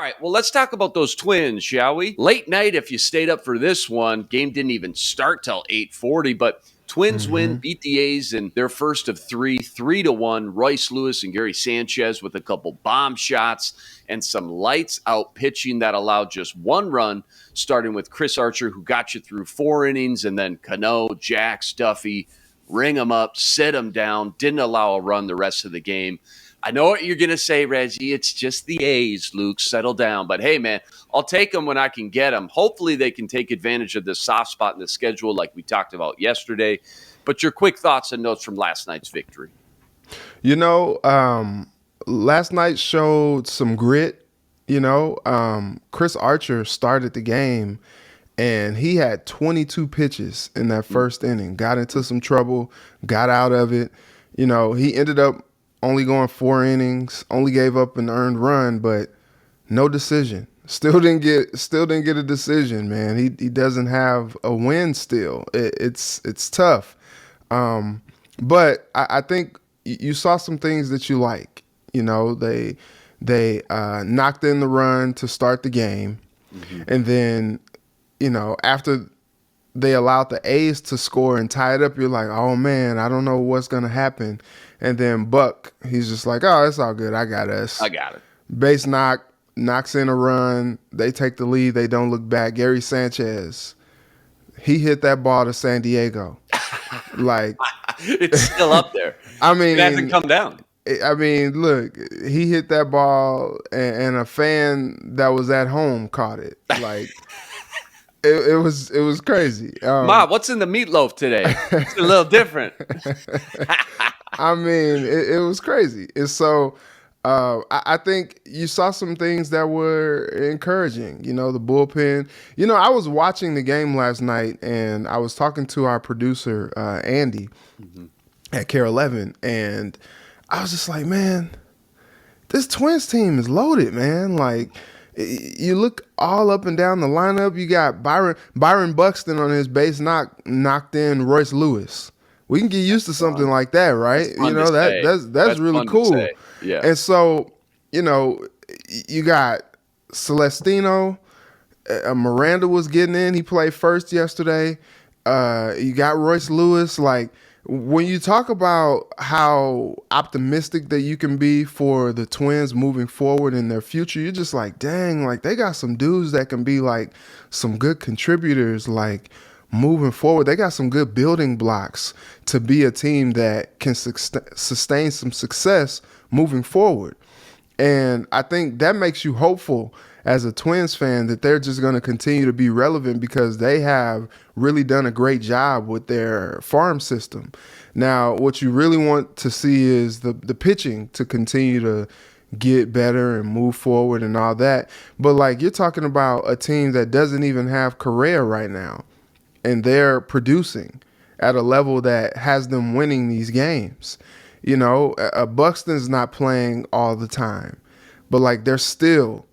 All right, well, let's talk about those Twins, shall we? Late night, if you stayed up for this one, game didn't even start till 8:40, but Twins win, beat the A's in their first of three, 3-1. Royce Lewis and Gary Sanchez with a couple bomb shots and some lights out pitching that allowed just one run, starting with Chris Archer, who got you through 4 innings, and then Cano, Jack, Duffy, ring them up, sit them down, didn't allow a run the rest of the game. I know what you're going to say, Reggie. It's just the A's, Luke. Settle down. But, hey, man, I'll take them when I can get them. Hopefully they can take advantage of this soft spot in the schedule like we talked about yesterday. But your quick thoughts and notes from last night's victory. You know, last night showed some grit. Chris Archer started the game, and he had 22 pitches in that first inning. Got into some trouble, got out of it. He ended up only going 4 innings, only gave up an earned run, but no decision. Still didn't get a decision, man. He doesn't have a win still. It's tough. But I think you saw some things that you like. They knocked in the run to start the game. And then, after they allowed the A's to score and tie it up, you're like, oh man, I don't know what's going to happen. And then Buck, he's just like, oh, it's all good. I got us. I got it. Base knocks in a run. They take the lead. They don't look back. Gary Sanchez, he hit that ball to San Diego. It's still up there. I mean, it hasn't come down. I mean, look, he hit that ball and a fan that was at home caught it. It was crazy. Ma, what's in the meatloaf today? It's a little different. I mean, it was crazy. And so I think you saw some things that were encouraging. The bullpen. I was watching the game last night, and I was talking to our producer, Andy, at Care 11, and I was just like, man, this Twins team is loaded, man. You look all up and down the lineup. You got Byron Buxton on his base knocked in Royce Lewis. We can get used to something like that, right? That's really cool. Yeah. And so, you got Celestino. Miranda was getting in. He played first yesterday. You got Royce Lewis. When you talk about how optimistic that you can be for the Twins moving forward in their future, you're just like, dang, they got some dudes that can be some good contributors, moving forward. They got some good building blocks to be a team that can sustain some success moving forward. And I think that makes you hopeful as a Twins fan that they're just going to continue to be relevant because they have really done a great job with their farm system. Now, what you really want to see is the pitching to continue to get better and move forward and all that. But you're talking about a team that doesn't even have Correa right now, and they're producing at a level that has them winning these games. Buxton's not playing all the time, but they're still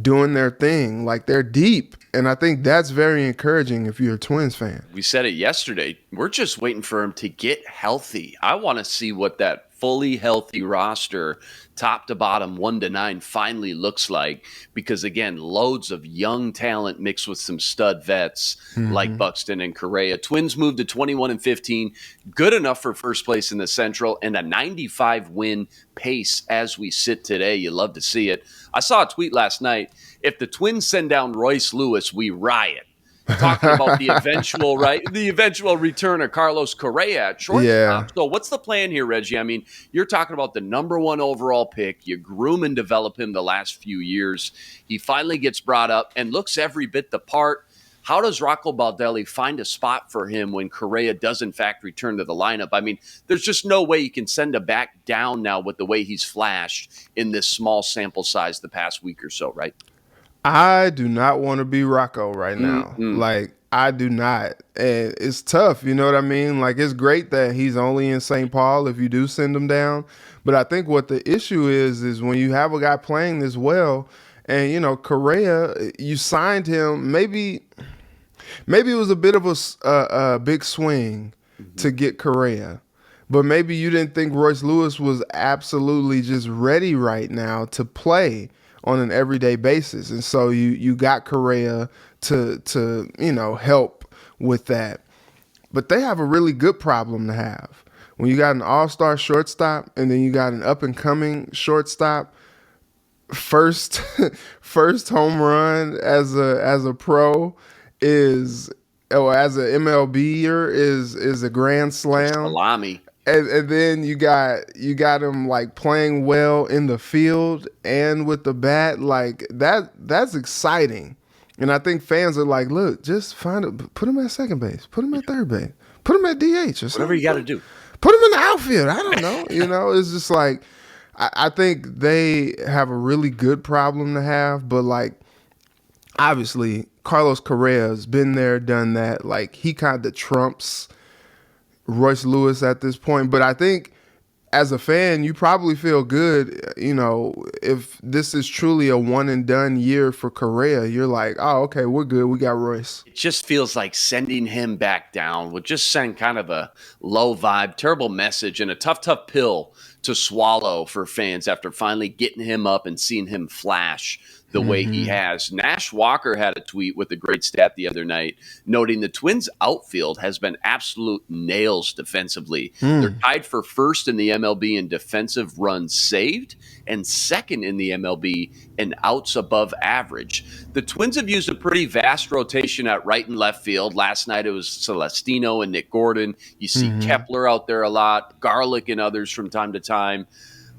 doing their thing. They're deep. And I think that's very encouraging if you're a Twins fan. We said it yesterday. We're just waiting for him to get healthy. I want to see what that fully healthy roster, top to bottom, 1 to 9, finally looks like. Because, again, loads of young talent mixed with some stud vets like Buxton and Correa. Twins moved to 21-15, good enough for first place in the Central, and a 95-win pace as we sit today. You love to see it. I saw a tweet last night. If the Twins send down Royce Lewis, we riot. Talking about the eventual return of Carlos Correa at shortstop. Yeah. So what's the plan here, Reggie? I mean, you're talking about the number 1 overall pick. You groom and develop him the last few years. He finally gets brought up and looks every bit the part. How does Rocco Baldelli find a spot for him when Correa does, in fact, return to the lineup? I mean, there's just no way you can send him back down now with the way he's flashed in this small sample size the past week or so, right? I do not want to be Rocco right now. I do not. And it's tough, you know what I mean? It's great that he's only in St. Paul if you do send him down. But I think what the issue is when you have a guy playing this well, and, Correa, you signed him, maybe it was a bit of a big swing to get Correa. But maybe you didn't think Royce Lewis was absolutely just ready right now to play on an everyday basis. And so you got Correa to help with that. But they have a really good problem to have. When you got an all-star shortstop and then you got an up-and-coming shortstop, first home run as a pro is, or as an MLBer is a grand slam. Salami. And then you got him like playing well in the field and with the bat. Like that's exciting. And I think fans are like, look, just put him at second base, put him at third base, put him at DH or something. Whatever you got to do. Put him in the outfield. I don't know. It's just like, I think they have a really good problem to have, but like, obviously, Carlos Correa has been there, done that. Like, he kind of trumps Royce Lewis at this point. But I think as a fan, you probably feel good, if this is truly a one and done year for Correa. You're like, oh, okay, we're good. We got Royce. It just feels like sending him back down would just send kind of a low vibe, terrible message, and a tough pill to swallow for fans after finally getting him up and seeing him flash the way he has. Nash Walker had a tweet with a great stat the other night, noting the Twins' outfield has been absolute nails defensively. They're tied for first in the MLB in defensive runs saved and second in the MLB in outs above average. The Twins have used a pretty vast rotation at right and left field. Last night it was Celestino and Nick Gordon. You see Kepler out there a lot, Garlick and others from time to time.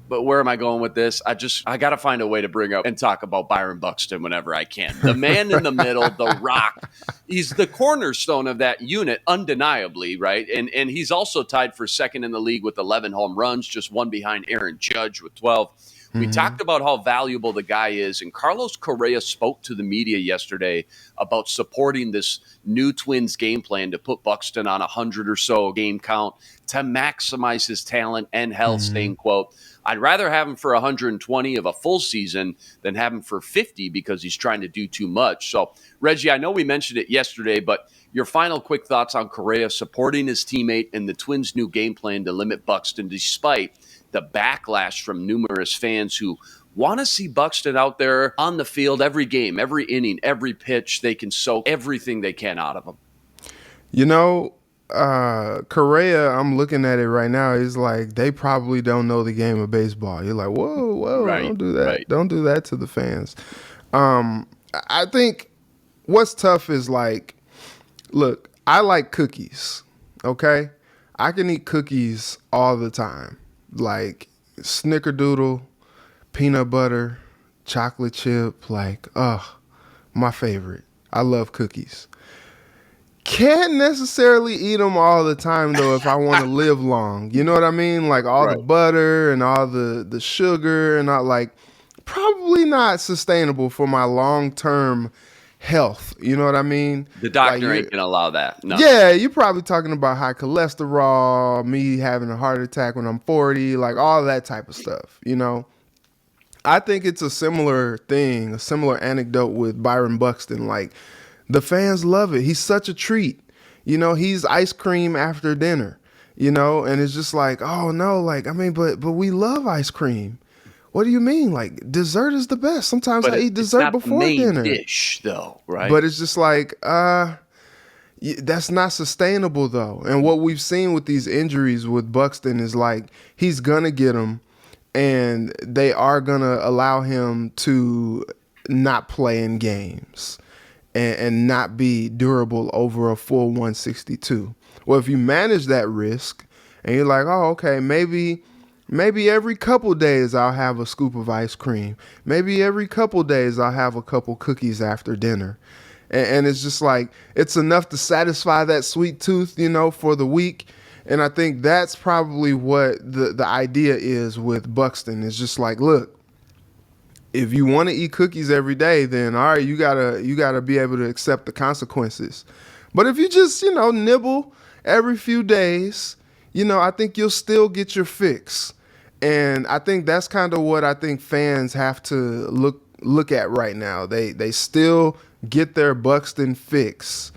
But where am I going with this? I got to find a way to bring up and talk about Byron Buxton whenever I can. The man in the middle, the rock. He's the cornerstone of that unit, undeniably, right? And he's also tied for second in the league with 11 home runs, just one behind Aaron Judge with 12. We talked about how valuable the guy is, and Carlos Correa spoke to the media yesterday about supporting this new Twins game plan to put Buxton on 100 or so game count to maximize his talent and health, staying, quote, I'd rather have him for 120 of a full season than have him for 50 because he's trying to do too much. So, Reggie, I know we mentioned it yesterday, but your final quick thoughts on Correa supporting his teammate and the Twins' new game plan to limit Buxton despite the backlash from numerous fans who want to see Buxton out there on the field every game, every inning, every pitch. They can soak everything they can out of him. Correa, I'm looking at it right now, is like they probably don't know the game of baseball. You're like, whoa, right, don't do that. Right. Don't do that to the fans. I think what's tough is like, look, I like cookies, okay? I can eat cookies all the time. Like snickerdoodle, peanut butter, chocolate chip, like, my favorite. I love cookies. Can't necessarily eat them all the time, though, if I want to live long. You know what I mean? Like all the butter and all the sugar and all, like, probably not sustainable for my long-term health. You know what I mean? The doctor ain't going to allow that. No. Yeah, you're probably talking about high cholesterol, me having a heart attack when I'm 40, like all that type of stuff, I think it's a similar thing, a similar anecdote with Byron Buxton. Like, the fans love it. He's such a treat. He's ice cream after dinner, and it's just like, oh no, like, I mean, but we love ice cream. What do you mean? Like, dessert is the best. Sometimes I eat dessert before dinner. Dish, though, right? But it's just like, that's not sustainable, though. And what we've seen with these injuries with Buxton is like, he's gonna get them, and they are gonna allow him to not play in games and not be durable over a full 162. Well, if you manage that risk and you're like, oh, okay, maybe every couple days I'll have a scoop of ice cream. Maybe every couple days I'll have a couple cookies after dinner. And it's just like, it's enough to satisfy that sweet tooth, for the week. And I think that's probably what the idea is with Buxton. It's just like, look, if you want to eat cookies every day, then all right, you gotta be able to accept the consequences. But if you just, nibble every few days, I think you'll still get your fix. And I think that's kind of what I think fans have to look at right now. They still get their Buxton fix,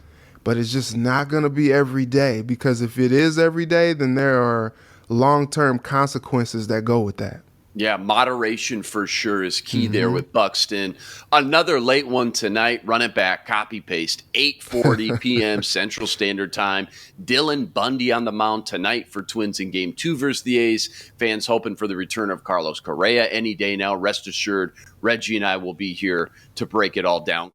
but it's just not going to be every day, because if it is every day, then there are long-term consequences that go with that. Yeah, moderation for sure is key there with Buxton. Another late one tonight, run it back, copy paste, 8:40 p.m. Central Standard Time. Dylan Bundy on the mound tonight for Twins in Game 2 versus the A's. Fans hoping for the return of Carlos Correa any day now. Rest assured, Reggie and I will be here to break it all down.